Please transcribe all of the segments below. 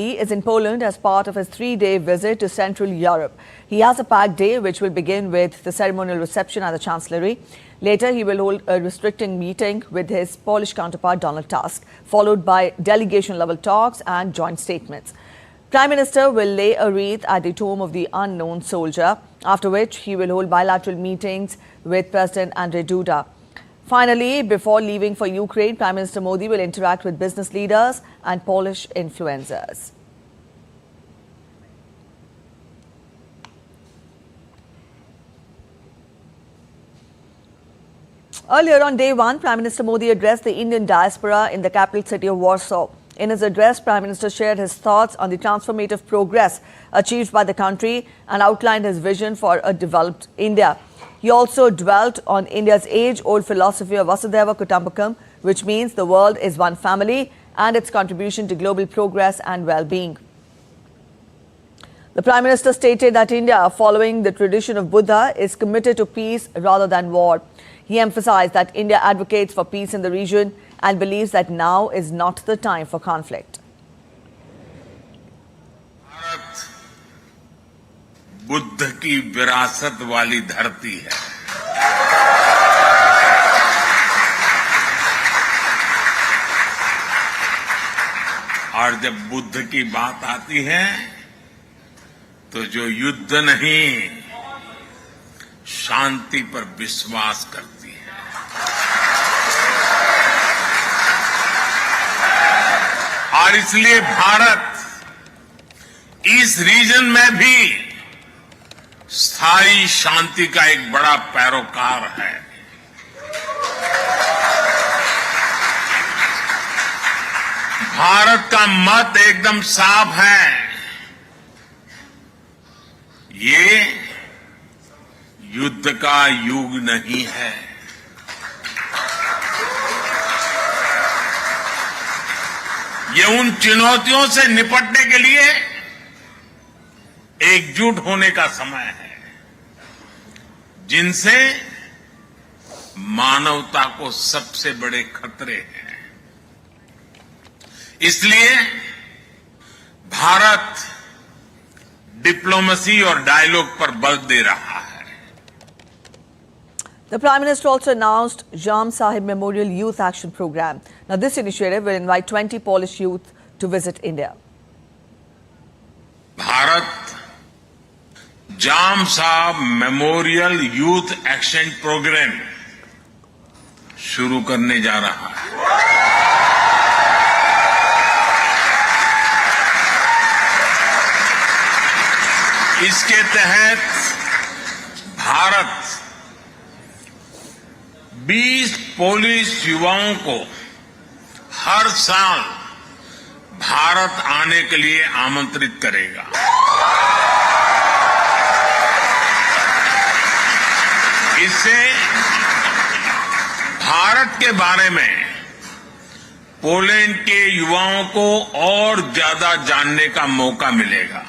He is in Poland as part of his 3-day visit to Central Europe. He has a packed day which will begin with the ceremonial reception at the Chancellery. Later, he will hold a restricting meeting with his Polish counterpart Donald Tusk, followed by delegation-level talks and joint statements. Prime Minister will lay a wreath at the tomb of the unknown soldier, after which he will hold bilateral meetings with President Andrzej Duda. Finally, before leaving for Ukraine, Prime Minister Modi will interact with business leaders and Polish influencers. Earlier on day one, Prime Minister Modi addressed the Indian diaspora in the capital city of Warsaw. In his address, Prime Minister shared his thoughts on the transformative progress achieved by the country and outlined his vision for a developed India. He also dwelt on India's age-old philosophy of Vasudhaiva Kutumbakam, which means the world is one family, and its contribution to global progress and well-being. The Prime Minister stated that India, following the tradition of Buddha, is committed to peace rather than war. He emphasized that India advocates for peace in the region and believes that now is not the time for conflict. Buddha की विरासत वाली धरती है। और जब बुद्ध की बात आती है तो जो युद्ध नहीं शांति पर विश्वास करती है। और इसलिए भारत इस रीजन में भी स्थायी शांति का एक बड़ा पैरोकार है। भारत का मत एकदम साफ है। ये युद्ध का युग नहीं है। ये उन चुनौतियों से निपटने के लिए एकजुट होने का समय है जिनसे मानवता को सबसे बड़े खतरे हैं। इसलिए भारत डिप्लोमेसी और डायलॉग पर बल दे रहा है। The Prime Minister also announced Jam Sahib Memorial Youth Action Program. Now, this initiative will invite 20 Polish youth to visit India. Bharat जाम साहब मेमोरियल यूथ एक्शन प्रोग्राम शुरू करने जा रहा है। इसके तहत भारत 20 पोलिश युवाओं को हर साल भारत आने के लिए आमंत्रित करेगा। इससे भारत के बारे में पोलैंड के युवाओं को और ज्यादा जानने का मौका मिलेगा।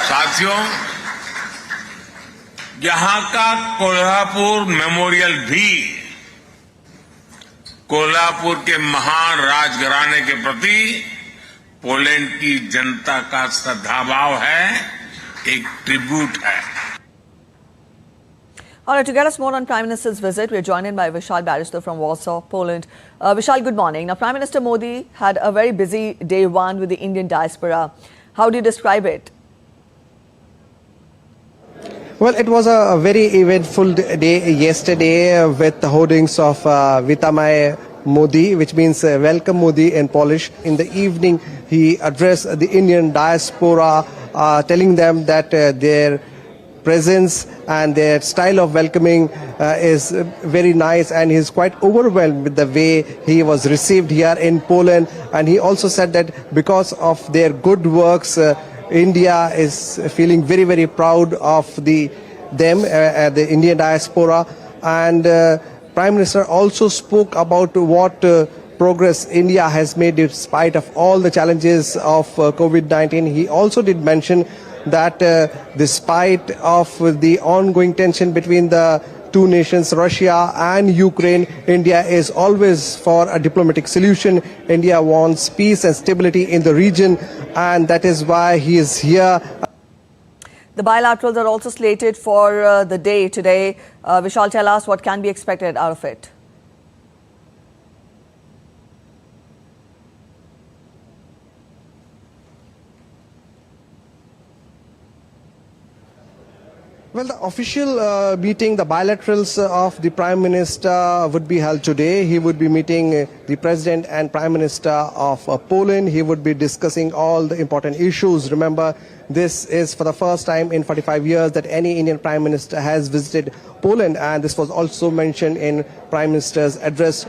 साथियों, यहां का कोल्हापुर मेमोरियल भी कोल्हापुर के महान राजघराने के प्रति पोलैंड की जनता का श्रद्धाभाव है, एक ट्रिब्यूट है। All right, to get us more on Prime Minister's visit, we are joined in by Vishal Barrister from Warsaw, Poland. Vishal, good morning. Now, Prime Minister Modi had a very busy day one with the Indian diaspora. How do you describe it? Well, it was a very eventful day yesterday with the hoardings of Witamai Modi, which means welcome Modi in Polish. In the evening, he addressed the Indian diaspora, telling them that their presence and their style of welcoming is very nice, and he's quite overwhelmed with the way he was received here in Poland. And he also said that because of their good works, India is feeling very, very proud of the Indian diaspora. And Prime Minister also spoke about what progress India has made in spite of all the challenges of COVID-19. He also did mention that despite of the ongoing tension between the two nations, Russia and Ukraine. India is always for a diplomatic solution. India wants peace and stability in the region, and that is why he is here. The bilaterals are also slated for the day today. Vishal, tell us what can be expected out of it. Well, the official meeting, the bilaterals of the Prime Minister would be held today. He would be meeting the President and Prime Minister of Poland. He would be discussing all the important issues. Remember, this is for the first time in 45 years that any Indian Prime Minister has visited Poland, and this was also mentioned in Prime Minister's address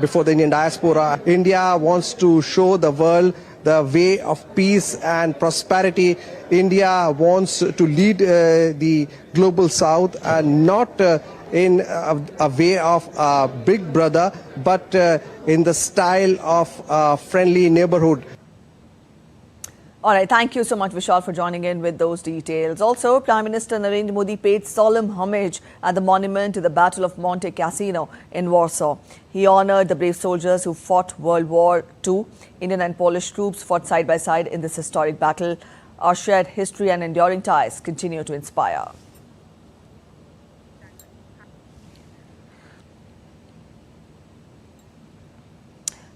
before the Indian diaspora. India wants to show the world the way of peace and prosperity. India wants to lead the global south, and not in a way of a big brother, but in the style of friendly neighborhood. All right, thank you so much, Vishal, for joining in with those details. Also, Prime Minister Narendra Modi paid solemn homage at the monument to the Battle of Monte Cassino in Warsaw. He honored the brave soldiers who fought World War II. Indian and Polish troops fought side by side in this historic battle. Our shared history and enduring ties continue to inspire.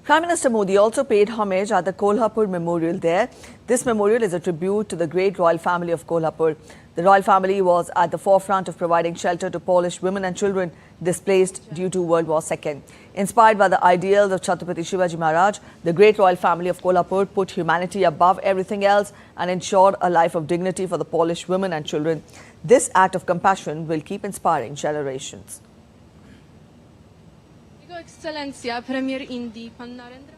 Prime Minister Modi also paid homage at the Kolhapur Memorial there. This memorial is a tribute to the great royal family of Kolhapur. The royal family was at the forefront of providing shelter to Polish women and children displaced due to World War II. Inspired by the ideals of Chhatrapati Shivaji Maharaj, the great royal family of Kolhapur put humanity above everything else and ensured a life of dignity for the Polish women and children. This act of compassion will keep inspiring generations. Ekscelencja, premier Indii, pan Narendra.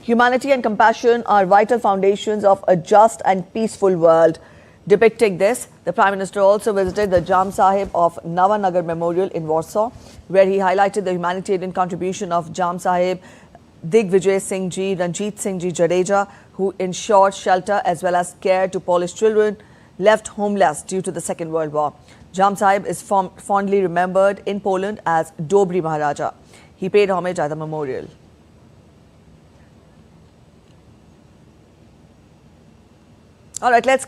Humanity and compassion are vital foundations of a just and peaceful world. Depicting this, the Prime Minister also visited the Jam Sahib of Navanagar Memorial in Warsaw, where he highlighted the humanitarian contribution of Jam Sahib Digvijay Singh Ji, Ranjit Singh Ji Jadeja, who ensured shelter as well as care to Polish children left homeless due to the Second World War. Jam Sahib is fondly remembered in Poland as Dobry Maharaja. He paid homage at the memorial. All right, let's